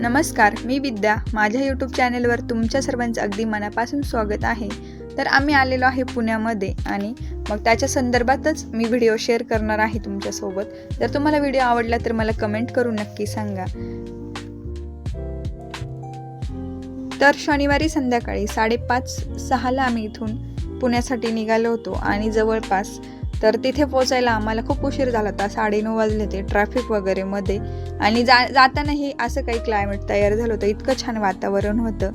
नमस्कार, मी विद्या. माझ्या यूट्यूब चॅनलवर तुमच्या सर्वांचं अगदी मनापासून स्वागत आहे. तर आम्ही आलेलो आहे पुण्यामध्ये आणि मग त्याच्या संदर्भातच मी व्हिडिओ शेअर करणार आहे तुमच्यासोबत. जर तुम्हाला व्हिडिओ आवडला तर मला कमेंट करून नक्की सांगा. तर शनिवारी संध्याकाळी 5:30-6ला आम्ही इथून पुण्यासाठी निघालो होतो आणि जवळपास तर तिथे पोचायला आम्हाला खूप उशीर झाला होता. 9:30 वाजले ते ट्रॅफिक वगैरे मध्ये आणि जातानाही असं काही क्लायमेट तयार झालं होतं. इतकं छान वातावरण होतं.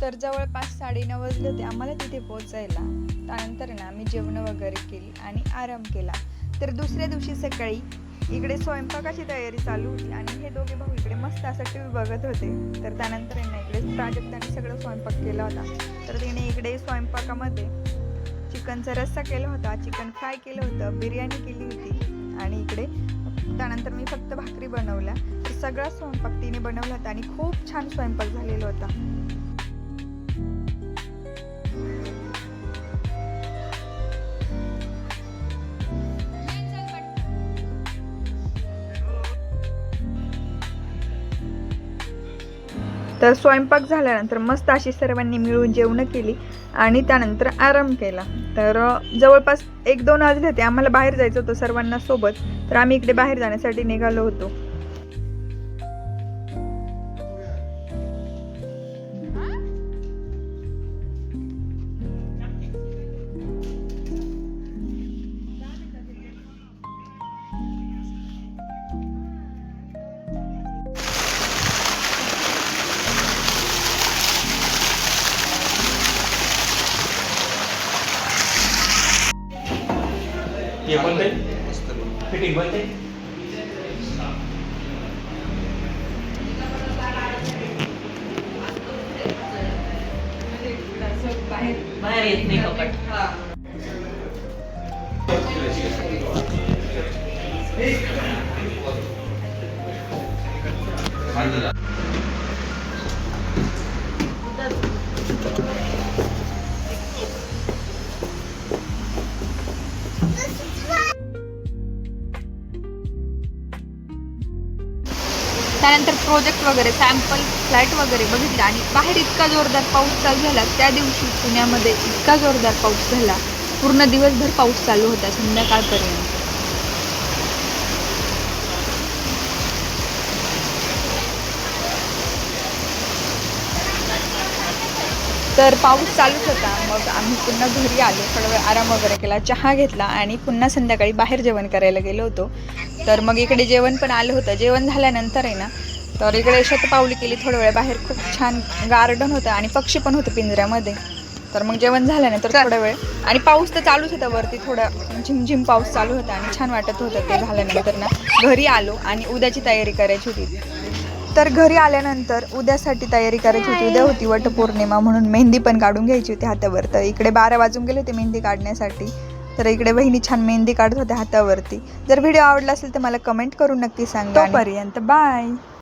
तर जवळपास 9:30 वाजले होते आम्हाला तिथे पोचायला. त्यानंतर ना आम्ही जेवण वगैरे केली आणि आराम केला. तर दुसऱ्या दिवशी सकाळी इकडे स्वयंपाकाची तयारी चालू होती आणि हे दोघे भाऊ इकडे मस्त असं टी व्ही बघत होते. तर त्यानंतर यांना इकडे प्राजक्ताने सगळं स्वयंपाक केला होता. तर तिने इकडे स्वयंपाकामध्ये चिकनचा रस्सा केला होता, चिकन फ्राय केलं होतं, बिर्याणी केली होती आणि इकडे त्यानंतर मी फक्त भाकरी बनवल्या. तर सगळा स्वयंपाक तिने बनवला होता आणि खूप छान स्वयंपाक झालेला होता. तर स्वयंपाक झाल्यानंतर मस्त अशी सर्वांनी मिळून जेवणं केली आणि त्यानंतर आराम केला. तर जवळपास 1-2 वाजले होते. आम्हाला बाहेर जायचं होतं सर्वांना सोबत. तर आम्ही इकडे बाहेर जाण्यासाठी निघालो होतो. ये बनते फिटिंग बनते बाहेर येत नाही कपट. त्यानंतर प्रोजेक्ट वगैरे सॅम्पल फ्लाईट वगैरे बघितलं आणि बाहेर इतका जोरदार पाऊस चालू झाला. त्या दिवशी पुण्यामध्ये इतका जोरदार पाऊस झाला. पूर्ण दिवसभर पाऊस चालू होता संध्याकाळपर्यंत. तर पाऊस चालूच होता. मग आम्ही पुन्हा घरी आलो, थोडा वेळ आराम वगैरे केला, चहा घेतला आणि पुन्हा संध्याकाळी बाहेर जेवण करायला गेलो होतो. तर मग इकडे जेवण पण आलं होतं. जेवण झाल्यानंतर आहे ना तर इकडे शतपावली केली. थोडा वेळ बाहेर खूप छान गार्डन होतं आणि पक्षी पण होते पिंजऱ्यामध्ये. तर मग जेवण झाल्यानंतर थोडा वेळ आणि पाऊस तर चालूच होता. वरती थोडा झिमझिम पाऊस चालू होता आणि छान वाटत होतं. ते झाल्यानंतर ना घरी आलो आणि उद्याची तयारी करायची होती. तर घरी आल्यानंतर उद्यासाठी तयारी करायची होती. उद्या होती वटपौर्णिमा म्हणून मेहंदी पण काढून घ्यायची होती हातावर. तर इकडे 12 वाजून गेले होते मेहंदी काढण्यासाठी. तर इकडे बहिणी छान मेहंदी काढत होत्या हातावरती. जर व्हिडिओ आवडला असेल तर मला कमेंट करून नक्की सांगा. तोपर्यंत बाय.